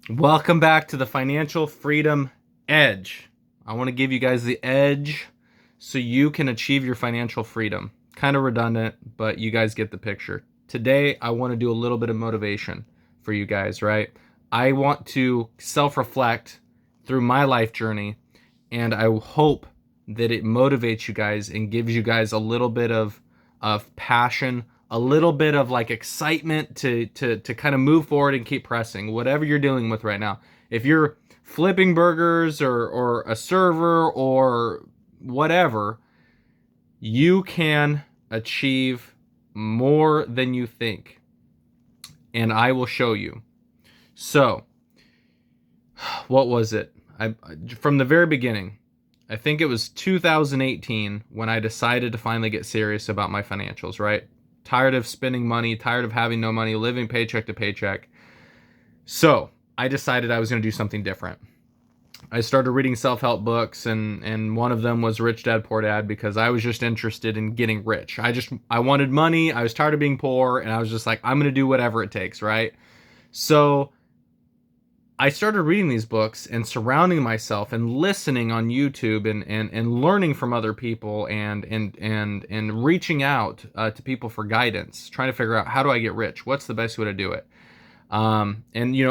Welcome back to the Financial Freedom Edge. I want to give you guys the edge so you can achieve your financial freedom. Kind of redundant, but you guys get the picture. Today, I want to do a little bit of motivation for you guys, right? I want to self-reflect through my life journey, and I hope that it motivates you guys and gives you guys a little bit of passion, a little bit of like excitement to kind of move forward and keep pressing whatever you're dealing with right now. If you're flipping burgers or a server or whatever, you can achieve more than you think, and I will show you. So what was it? I From the very beginning, I think it was 2018 when I decided to finally get serious about my financials, right? Tired of spending money, tired of having no money, living paycheck to paycheck. So I decided I was going to do something different. I started reading self-help books, and one of them was Rich Dad Poor Dad, because I was just interested in getting rich. I wanted money. I was tired of being poor, and I was just like, I'm going to do whatever it takes, right? So I started reading these books and surrounding myself and listening on YouTube and learning from other people and reaching out to people for guidance, trying to figure out, how do I get rich? What's the best way to do it? And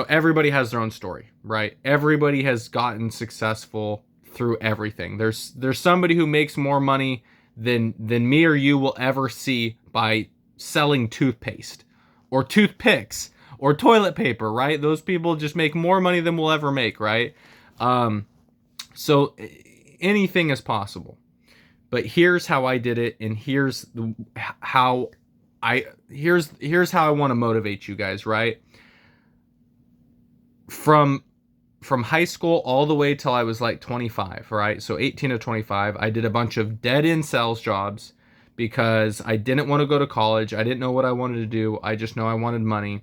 everybody has their own story, right? Everybody has gotten successful through everything. There's somebody who makes more money than me or you will ever see by selling toothpaste or toothpicks or toilet paper, right? Those people just make more money than we'll ever make, right? So anything is possible. But here's how I did it, and how here's how I want to motivate you guys, right? From high school all the way till I was like 25, right? So 18 to 25, I did a bunch of dead-end sales jobs because I didn't want to go to college. I didn't know what I wanted to do. I just know I wanted money,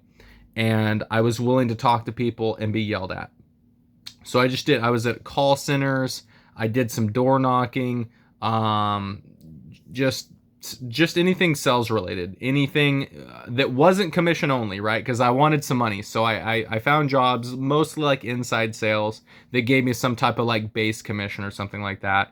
and I was willing to talk to people and be yelled at. So I just did. I was at call centers. I did some door knocking. Just anything sales related, anything that wasn't commission only, right? Because I wanted some money. So I found jobs, mostly like inside sales, that gave me some type of like base commission or something like that.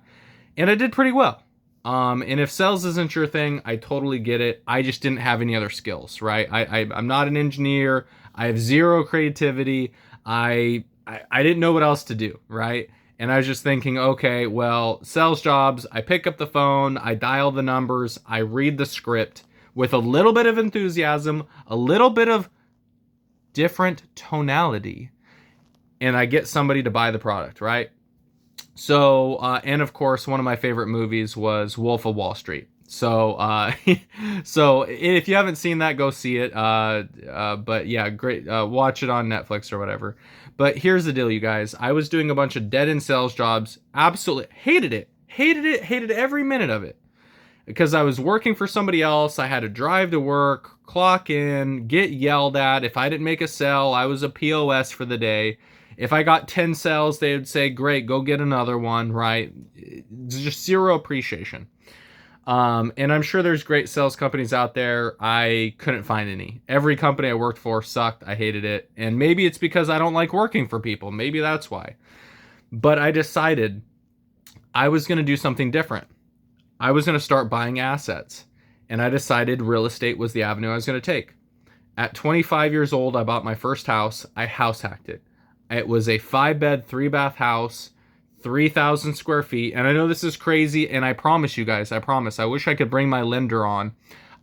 And I did pretty well. And if sales isn't your thing, I totally get it. I just didn't have any other skills, right? I'm not an engineer. I have zero creativity. I didn't know what else to do, right? And I was just thinking, okay, well, sales jobs, I pick up the phone, I dial the numbers, I read the script with a little bit of enthusiasm, a little bit of different tonality, and I get somebody to buy the product, right? So, and of course, one of my favorite movies was Wolf of Wall Street. So, so if you haven't seen that, go see it. But yeah, great. Watch it on Netflix or whatever. But here's the deal, you guys. I was doing a bunch of dead-end sales jobs. Absolutely hated it. Hated every minute of it. Because I was working for somebody else. I had to drive to work, clock in, get yelled at. If I didn't make a sale, I was a POS for the day. If I got 10 sales, they would say, great, go get another one, right? Just zero appreciation. And I'm sure there's great sales companies out there. I couldn't find any. Every company I worked for sucked. I hated it. And maybe it's because I don't like working for people. Maybe that's why. But I decided I was going to do something different. I was going to start buying assets. And I decided real estate was the avenue I was going to take. At 25 years old, I bought my first house. I house hacked it. It was a 5-bed, 3-bath house, 3,000 square feet. And I know this is crazy, and I promise you guys, I wish I could bring my lender on.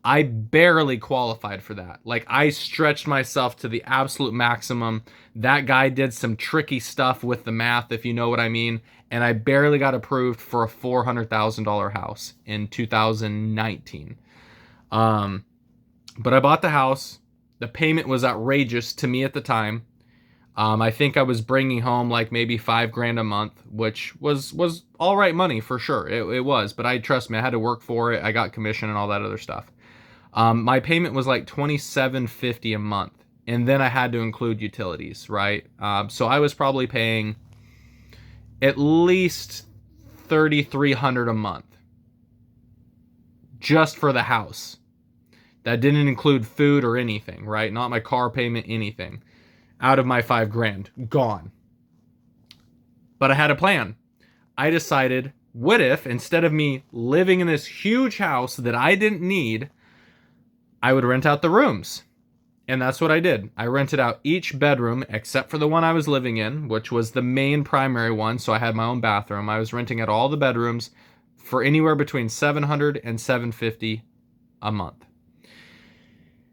I barely qualified for that. Like, I stretched myself to the absolute maximum. That guy did some tricky stuff with the math, if you know what I mean. And I barely got approved for a $400,000 house in 2019. But I bought the house. The payment was outrageous to me at the time. I think I was bringing home like maybe $5,000 a month, which was all right money for sure. It was, but trust me, I had to work for it. I got commission and all that other stuff. My payment was like $2,750 a month, and then I had to include utilities, right? So I was probably paying at least $3,300 a month just for the house. That didn't include food or anything, right? Not my car payment, anything. out of my 5 grand. Gone. But I had a plan. I decided, what if instead of me living in this huge house that I didn't need, I would rent out the rooms? And that's what I did. I rented out each bedroom except for the one I was living in, which was the main primary one. So I had my own bathroom. I was renting out all the bedrooms for anywhere between $700 and $750 a month.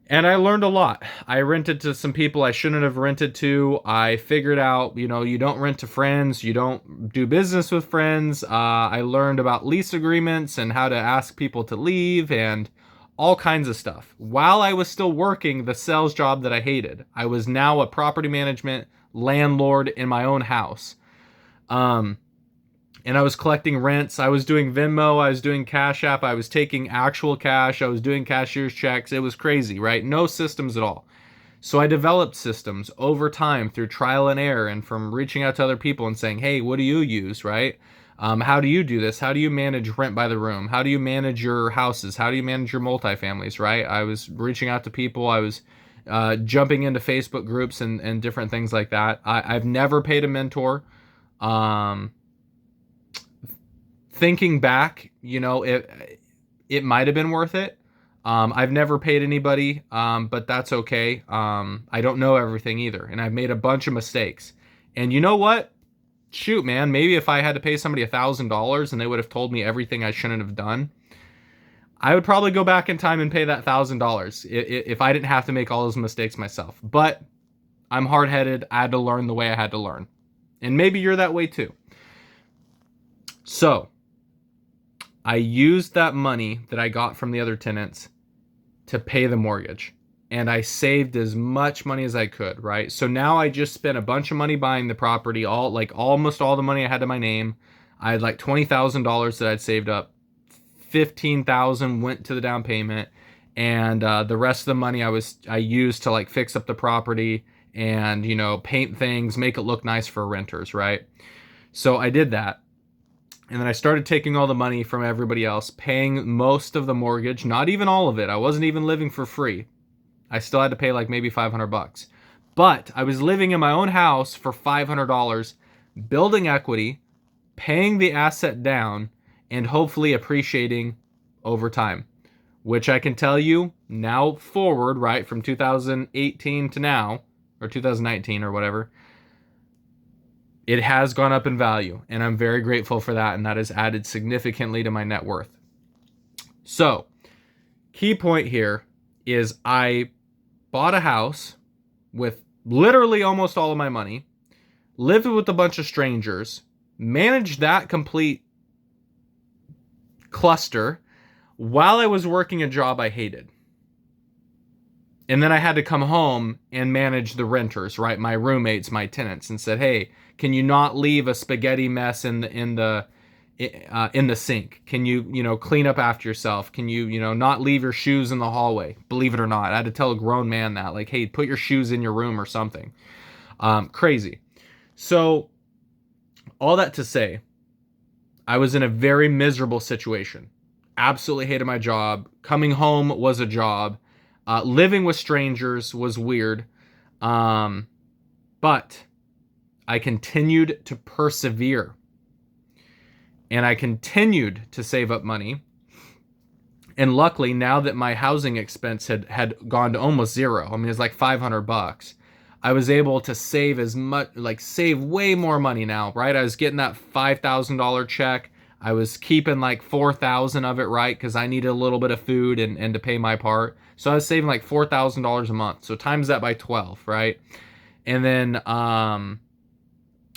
And I learned a lot. I rented to some people I shouldn't have rented to. I figured out, you don't rent to friends. You don't do business with friends. I learned about lease agreements and how to ask people to leave and all kinds of stuff. While I was still working the sales job that I hated, I was now a property management landlord in my own house. And I was collecting rents. I was doing Venmo. I was doing Cash App. I was taking actual cash. I was doing cashier's checks. It was crazy, right? No systems at all. So I developed systems over time through trial and error and from reaching out to other people and saying, hey, what do you use, right? How do you do this? How do you manage rent by the room? How do you manage your houses? How do you manage your multifamilies, right? I was reaching out to people. I was jumping into Facebook groups and different things like that. I've never paid a mentor. Thinking back, it might have been worth it. I've never paid anybody, but that's okay. I don't know everything either, and I've made a bunch of mistakes. And you know what? Shoot, man, maybe if I had to pay somebody $1,000 and they would have told me everything I shouldn't have done, I would probably go back in time and pay that $1,000 if I didn't have to make all those mistakes myself. But I'm hard-headed. I had to learn the way I had to learn. And maybe you're that way too. So I used that money that I got from the other tenants to pay the mortgage. And I saved as much money as I could, right? So now I just spent a bunch of money buying the property, almost all the money I had to my name. I had like $20,000 that I'd saved up. $15,000 went to the down payment, and the rest of the money I used to like fix up the property and paint things, make it look nice for renters, right? So I did that. And then I started taking all the money from everybody else, paying most of the mortgage, not even all of it. I wasn't even living for free. I still had to pay like maybe $500. But I was living in my own house for $500, building equity, paying the asset down, and hopefully appreciating over time. Which I can tell you now forward, right, from 2018 to now, or 2019 or whatever, it has gone up in value, and I'm very grateful for that, and that has added significantly to my net worth. So, key point here is I bought a house with literally almost all of my money, lived with a bunch of strangers, managed that complete cluster while I was working a job I hated. And then I had to come home and manage the renters, right? My roommates, my tenants, and said, hey, can you not leave a spaghetti mess in the sink? Can you clean up after yourself? Can you not leave your shoes in the hallway? Believe it or not, I had to tell a grown man that, like, hey, put your shoes in your room or something. Crazy. So all that to say, I was in a very miserable situation. Absolutely hated my job. Coming home was a job. Living with strangers was weird. But I continued to persevere. And I continued to save up money. And luckily, now that my housing expense had gone to almost zero, I mean, it's like $500, I was able to save save way more money now, right? I was getting that $5,000 check. I was keeping like $4,000 of it, right? Because I needed a little bit of food and to pay my part. So I was saving like $4,000 a month. So times that by 12, right? And then, I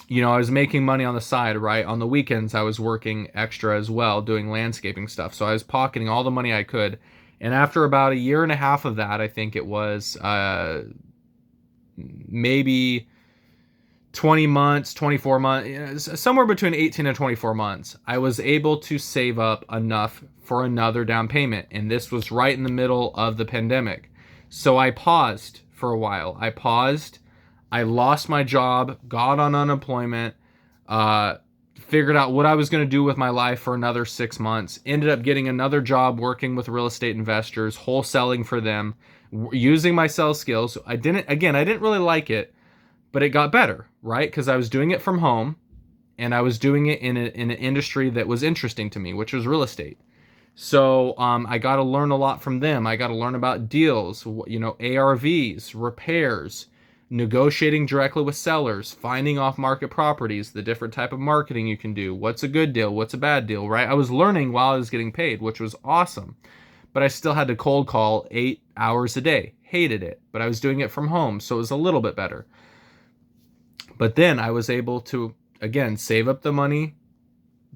was making money on the side, right? On the weekends, I was working extra as well, doing landscaping stuff. So I was pocketing all the money I could. And after about a year and a half of that, I think it was maybe 20 months, 24 months, somewhere between 18 and 24 months, I was able to save up enough for another down payment. And this was right in the middle of the pandemic. So I paused for a while. I lost my job, got on unemployment, figured out what I was going to do with my life for another 6 months, ended up getting another job working with real estate investors, wholesaling for them, using my sales skills. I didn't really like it, But it got better, right? Because I was doing it from home, and I was doing it in an industry that was interesting to me, which was real estate. So I got to learn a lot from them. I got to learn about deals, ARVs, repairs, negotiating directly with sellers, finding off market properties, the different type of marketing you can do, what's a good deal, what's a bad deal, right? I was learning while I was getting paid, which was awesome. But I still had to cold call 8 hours a day. Hated it, but I was doing it from home, so it was a little bit better. But then I was able to, again, save up the money,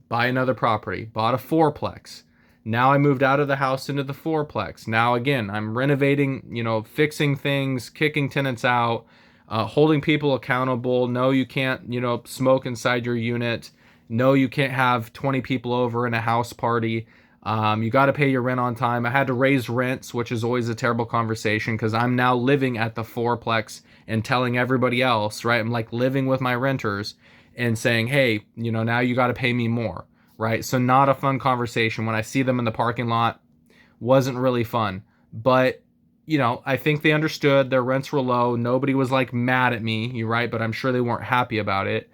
buy another property, bought a fourplex. Now I moved out of the house into the fourplex. Now, again, I'm renovating, fixing things, kicking tenants out, holding people accountable. No, you can't, smoke inside your unit. No, you can't have 20 people over in a house party. You got to pay your rent on time. I had to raise rents, which is always a terrible conversation because I'm now living at the fourplex and telling everybody else, right? I'm like living with my renters and saying, hey, now you got to pay me more, right? So not a fun conversation. When I see them in the parking lot, wasn't really fun. But, I think they understood their rents were low. Nobody was like mad at me, you're right? But I'm sure they weren't happy about it.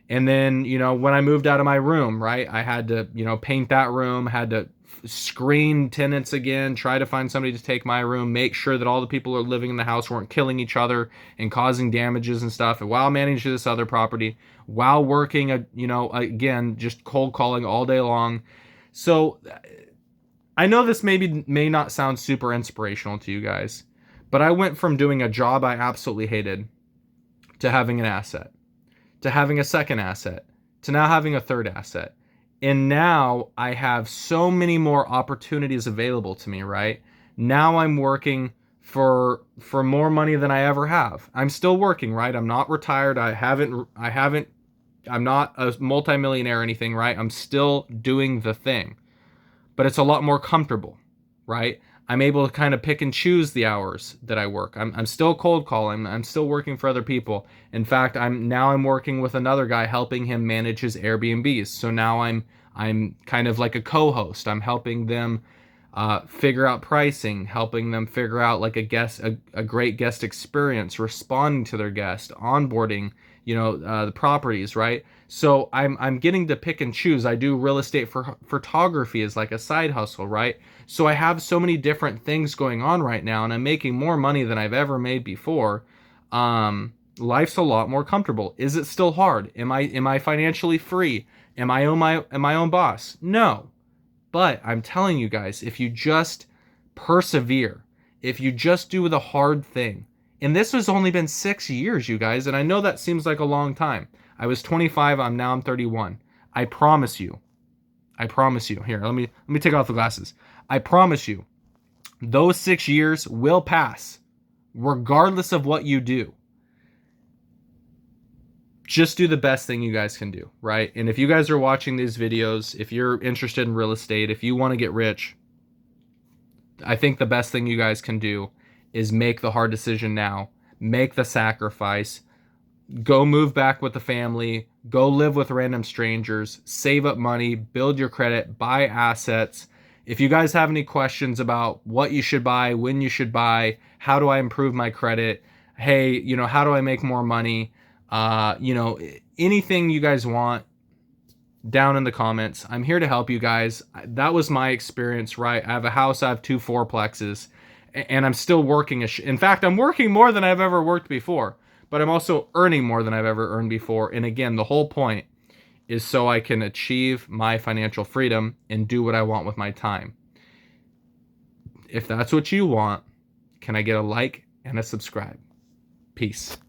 And then, when I moved out of my room, right, I had to, paint that room, had to screen tenants again, try to find somebody to take my room, make sure that all the people who are living in the house weren't killing each other and causing damages and stuff, and while managing this other property, while working, again, just cold calling all day long. So I know this may not sound super inspirational to you guys, but I went from doing a job I absolutely hated to having an asset, to having a second asset, to now having a third asset. And now I have so many more opportunities available to me, right? Now I'm working for more money than I ever have. I'm still working, right? I'm not retired. I'm not a multimillionaire or anything, right? I'm still doing the thing. But it's a lot more comfortable, right? I'm able to kind of pick and choose the hours that I work. I'm still cold calling. I'm still working for other people. In fact, I'm working with another guy, helping him manage his Airbnbs. So now I'm kind of like a co-host. I'm helping them figure out pricing, helping them figure out like a great guest experience, responding to their guest, onboarding, the properties, right? So I'm getting to pick and choose. I do real estate for photography as like a side hustle, right? So I have so many different things going on right now, and I'm making more money than I've ever made before. Life's a lot more comfortable. Is it still hard? Am I financially free? Am I my own boss? No. But I'm telling you guys, if you just persevere, if you just do the hard thing, and this has only been 6 years, you guys, and I know that seems like a long time. I was 25, I'm 31. I promise you. Here, let me take off the glasses. I promise you, those 6 years will pass, regardless of what you do. Just do the best thing you guys can do, right? And if you guys are watching these videos, if you're interested in real estate, if you want to get rich, I think the best thing you guys can do is make the hard decision now. Make the sacrifice. Go move back with the family. Go live with random strangers. Save up money. Build your credit. Buy assets. If you guys have any questions about what you should buy, when you should buy, how do I improve my credit? Hey, how do I make more money? Anything you guys want, down in the comments. I'm here to help you guys. That was my experience, right? I have a house, I have 2 fourplexes, and I'm still working. In fact, I'm working more than I've ever worked before, but I'm also earning more than I've ever earned before. And again, the whole point is so I can achieve my financial freedom and do what I want with my time. If that's what you want, can I get a like and a subscribe? Peace.